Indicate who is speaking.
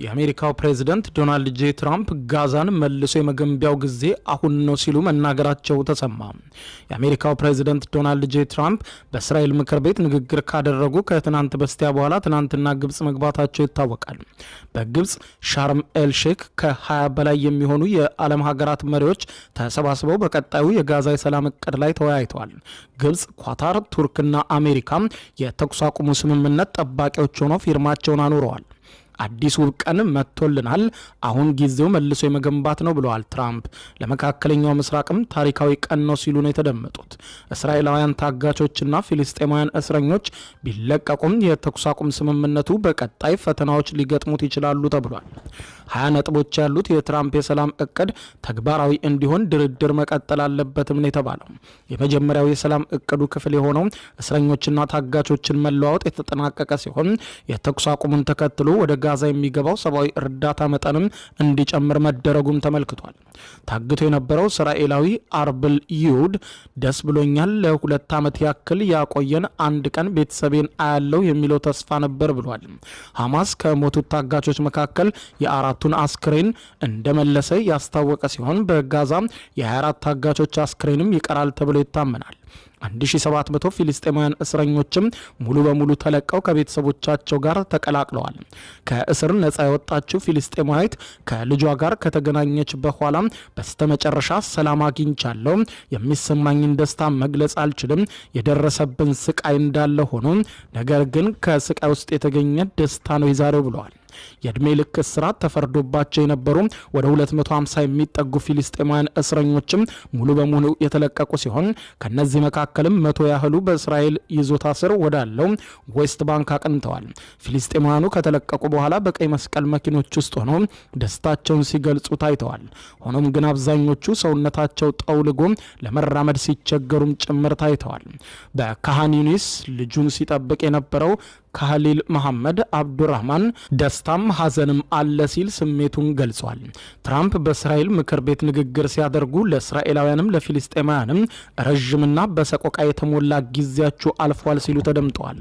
Speaker 1: የአሜሪካው ፕሬዝዳንት ዶናልድ ጄ ትራምፕ ጋዛን መልሶ የመገንቢያው ጊዜ አሁን ነው ሲሉ መናገራቸው ተሰማ። የአሜሪካው ፕሬዝዳንት ዶናልድ ጄ ትራምፕ በእስራኤል ምክር ቤት ንግግር ካደረጉ ከትናንት በስቲያ በኋላ ትናንትና ግብጽ መግባታቸው ይታወቃል። በግብጽ ሻርም ኤል ሼክ ከ20 በላይ የሚሆኑ የዓለም ሀገራት መሪዎች ተሰባስበው በቀጣዩ የጋዛ የሰላም እቅድ ላይ ተወያይተዋል። ግብጽ፣ ኳታር፣ ቱርክና አሜሪካ የተኩስ አቁሙ ስምምነት ጠባቂዎች ሆነው ፊርማቸውን አኑረዋል። አዲስ ውብ ቀን መጥቶልናል፣ አሁን ጊዜው መልሶ የመገንባት ነው ብለዋል ትራምፕ። ለመካከለኛው ምስራቅም ታሪካዊ ቀን ነው ሲሉ ነው የተደመጡት። እስራኤላውያን ታጋቾችና ፊልስጤማውያን እስረኞች ቢለቀቁም የተኩስ አቁም ስምምነቱ በቀጣይ ፈተናዎች ሊገጥሙት ይችላሉ ተብሏል። 20 ነጥቦች ያሉት የትራምፕ የሰላም እቅድ ተግባራዊ እንዲሆን ድርድር መቀጠል አለበትም ነው የተባለው። የመጀመሪያው የሰላም እቅዱ ክፍል የሆነው እስረኞችና ታጋቾችን መለዋወጥ የተጠናቀቀ ሲሆን የተኩስ አቁሙን ተከትሎ ወደ ጋዛ የሚገባው ሰብአዊ እርዳታ መጠንም እንዲጨምር መደረጉም ተመልክቷል። ታግቶ የነበረው እስራኤላዊ አርብል ይሁድ ደስ ብሎኛል፣ ለ2 ዓመት ያክል ያቆየን አንድ ቀን ቤተሰቤን አያለው የሚለው ተስፋ ነበር ብሏል። ሐማስ ከሞቱት ታጋቾች መካከል የአራቱን አስክሬን እንደመለሰ ያስታወቀ ሲሆን በጋዛ የ24 ታጋቾች አስክሬንም ይቀራል ተብሎ ይታመናል። 1700 ፊልስጤማውያን እስረኞችም ሙሉ በሙሉ ተለቀው ከቤተሰቦቻቸው ጋር ተቀላቅለዋል። ከእስር ነጻ የወጣችው ፊልስጤማዊት ከልጇ ጋር ከተገናኘች በኋላ በስተመጨረሻ ሰላም አግኝቻለሁ፣ የሚሰማኝን ደስታ መግለጽ አልችልም፣ የደረሰብን ስቃይ እንዳለ ሆኖ ነገር ግን ከስቃይ ውስጥ የተገኘ ደስታ ነው የዛሬው ብለዋል። የዕድሜ ልክ እስራት ተፈርዶባቸው የነበሩ ወደ 250 የሚጠጉ ፊልስጤማውያን እስረኞችም ሙሉ በሙሉ የተለቀቁ ሲሆን ከነዚህ መካከልም 100 ያህሉ በእስራኤል ይዞታ ስር ወዳለው ዌስት ባንክ አቅንተዋል። ፊልስጤማውያኑ ከተለቀቁ በኋላ በቀይ መስቀል መኪኖች ውስጥ ሆነው ደስታቸውን ሲገልጹ ታይተዋል። ሆኖም ግን አብዛኞቹ ሰውነታቸው ጠውልጎ ለመራመድ ሲቸገሩም ጭምር ታይተዋል። በካሃን ዩኒስ ልጁን ሲጠብቅ የነበረው ካህሊል መሐመድ አብዱራህማን ደስታም ሐዘንም አለ ሲል ስሜቱን ገልጿል። ትራምፕ በእስራኤል ምክር ቤት ንግግር ሲያደርጉ ለእስራኤላውያንም ለፊልስጤማውያንም ረዥምና በሰቆቃ የተሞላ ጊዜያችሁ አልፏል ሲሉ ተደምጠዋል።